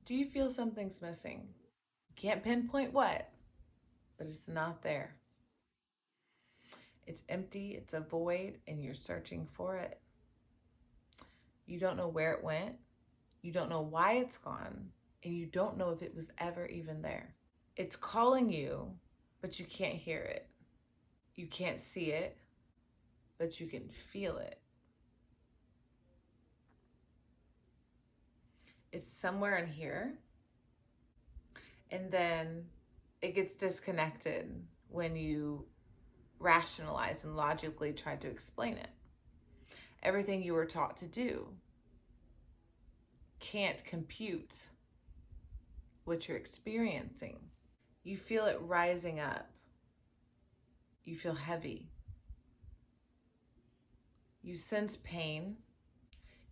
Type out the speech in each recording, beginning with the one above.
Do you feel something's missing? Can't pinpoint what, but it's not there. It's empty, it's a void, and you're searching for it. You don't know where it went, you don't know why it's gone, and you don't know if it was ever even there. It's calling you, but you can't hear it. You can't see it, but you can feel it. It's somewhere in here, and then it gets disconnected when you rationalize and logically try to explain it. Everything you were taught to do can't compute what you're experiencing. You feel it rising up. You feel heavy. You sense pain.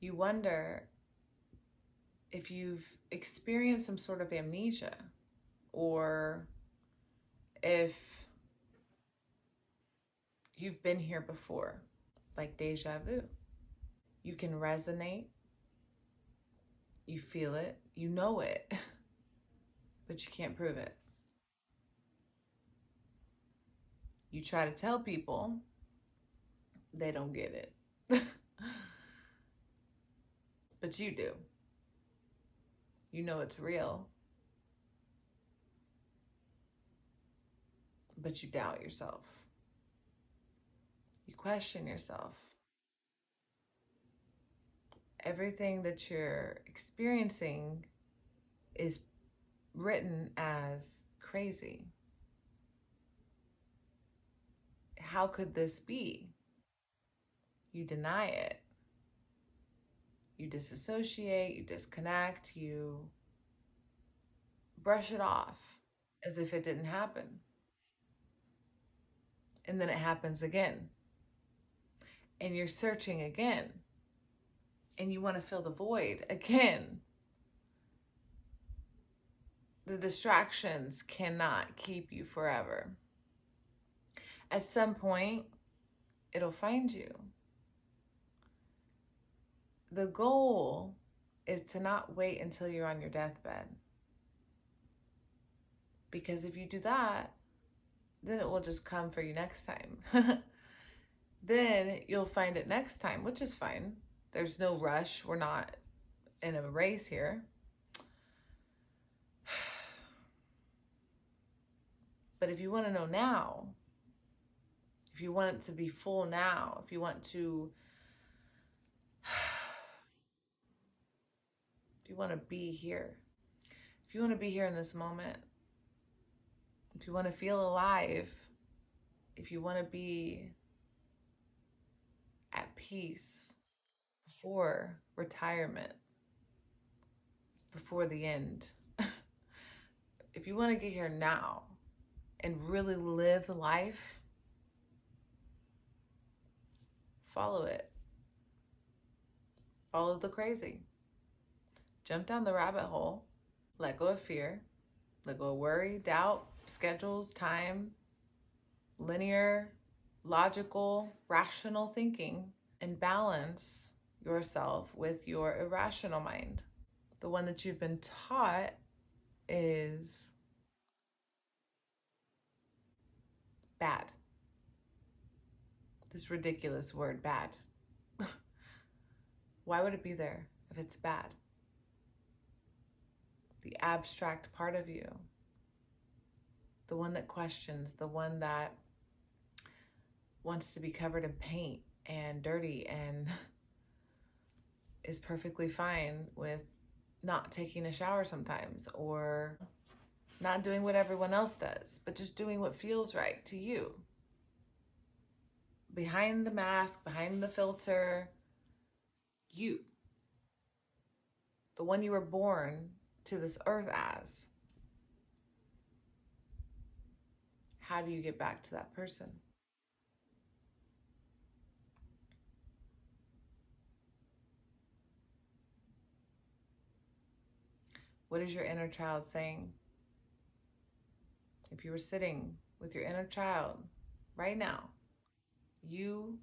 You wonder if you've experienced some sort of amnesia, or if you've been here before, like déjà vu. You can resonate. You feel it. You know it, but you can't prove it. You try to tell people, they don't get it. But you do. You know it's real, but you doubt yourself. You question yourself. Everything that you're experiencing is written as crazy. How could this be? You deny it. You disassociate, you disconnect, you brush it off as if it didn't happen. And then it happens again. And you're searching again. And you want to fill the void again. The distractions cannot keep you forever. At some point, it'll find you. The goal is to not wait until you're on your deathbed. Because if you do that, then it will just come for you next time. Then you'll find it next time, which is fine. There's no rush. We're not in a race here. But if you want to know now, if you want it to be full now, if you want to, if you want to be here, if you want to be here in this moment, if you want to feel alive, if you want to be at peace before retirement, before the end, if you want to get here now and really live life, follow it. Follow the crazy. Jump down the rabbit hole. Let go of fear. Let go of worry, doubt, schedules, time, linear, logical, rational thinking, and balance yourself with your irrational mind. The one that you've been taught is bad. This ridiculous word, bad. Why would it be there if it's bad? The abstract part of you, the one that questions, the one that wants to be covered in paint and dirty and is perfectly fine with not taking a shower sometimes, or not doing what everyone else does, but just doing what feels right to you. Behind the mask, behind the filter, you. The one you were born to this earth as. How do you get back to that person? What is your inner child saying? If you were sitting with your inner child right now, you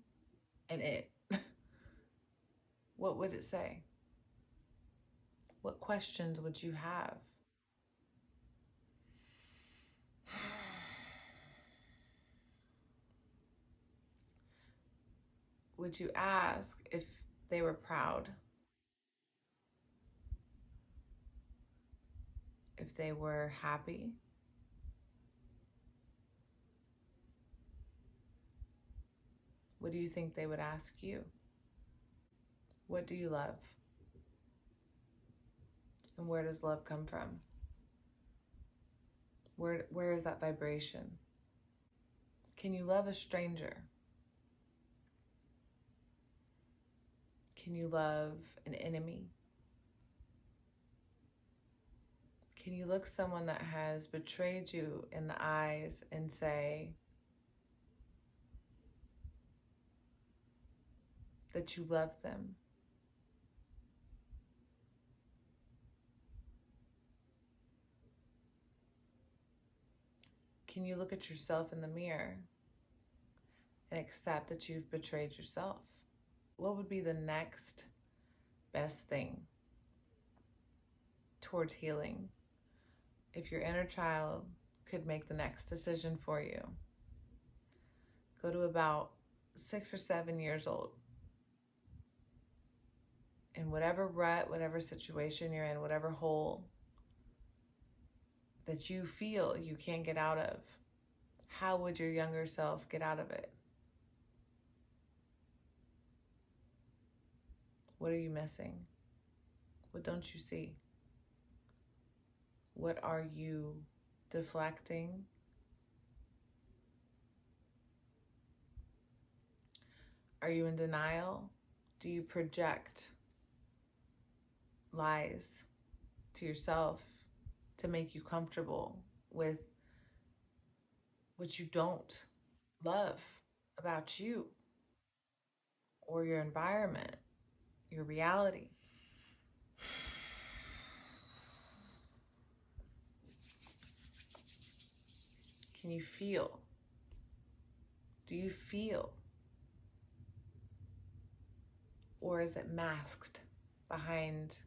and it, what would it say? What questions would you have? Would you ask if they were proud? If they were happy? What do you think they would ask you? What do you love? And where does love come from? Where is that vibration? Can you love a stranger? Can you love an enemy? Can you look someone that has betrayed you in the eyes and say that you love them? Can you look at yourself in the mirror and accept that you've betrayed yourself? What would be the next best thing towards healing if your inner child could make the next decision for you? Go to about 6 or 7 years old. In whatever rut, whatever situation you're in, whatever hole that you feel you can't get out of, how would your younger self get out of it? What are you missing? What don't you see? What are you deflecting? Are you in denial? Do you project lies to yourself to make you comfortable with what you don't love about you or your environment, your reality? Can you feel? Do you feel? Or is it masked behind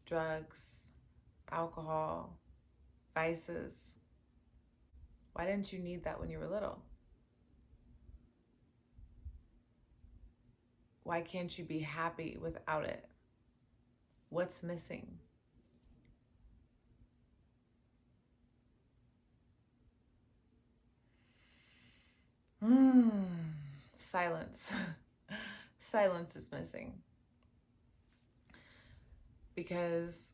drugs, alcohol, vices? Why didn't you need that when you were little? Why can't you be happy without it? What's missing? Silence. Silence is missing. Because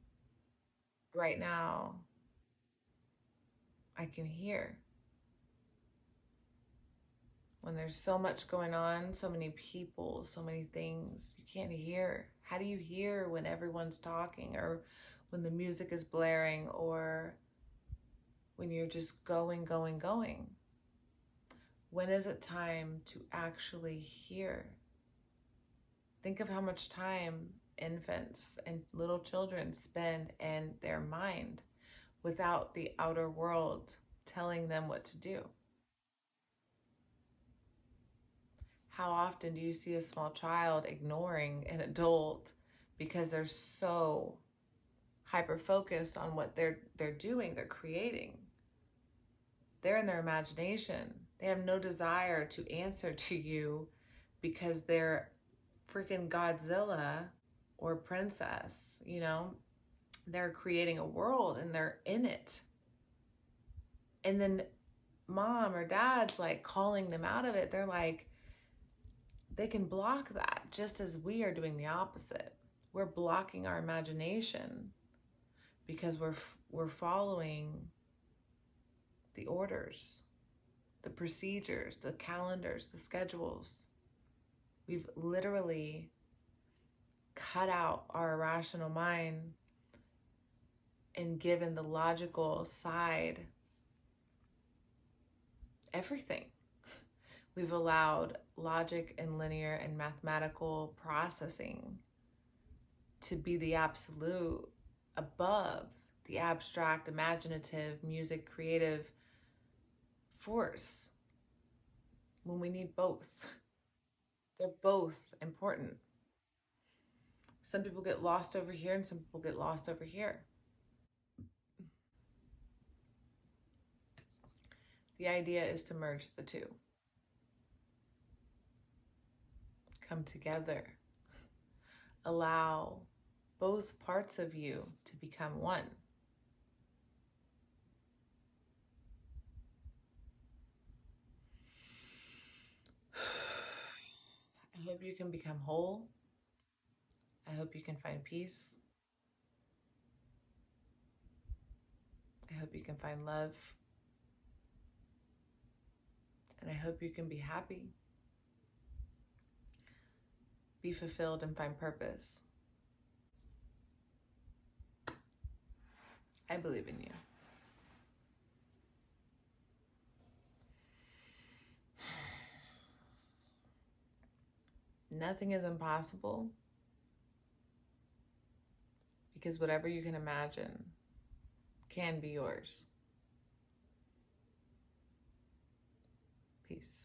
right now, I can hear. When there's so much going on, so many people, so many things, you can't hear. How do you hear when everyone's talking, or when the music is blaring, or when you're just going, going, going? When is it time to actually hear? Think of how much time infants and little children spend in their mind without the outer world telling them what to do. How often do you see a small child ignoring an adult because they're so hyper-focused on what they're doing, they're creating? They're in their imagination. They have no desire to answer to you because they're freaking Godzilla or princess, you know? They're creating a world and they're in it. And then mom or dad's like calling them out of it. They're like, they can block that just as we are doing the opposite. We're blocking our imagination because we're following the orders, the procedures, the calendars, the schedules. We've literally cut out our irrational mind and given the logical side everything. We've allowed logic and linear and mathematical processing to be the absolute above the abstract, imaginative, music, creative force, when we need both. They're both important. Some people get lost over here and some people get lost over here. The idea is to merge the two. Come together. Allow both parts of you to become one. I hope you can become whole. I hope you can find peace. I hope you can find love. And I hope you can be happy, be fulfilled, and find purpose. I believe in you. Nothing is impossible, because whatever you can imagine can be yours. Peace.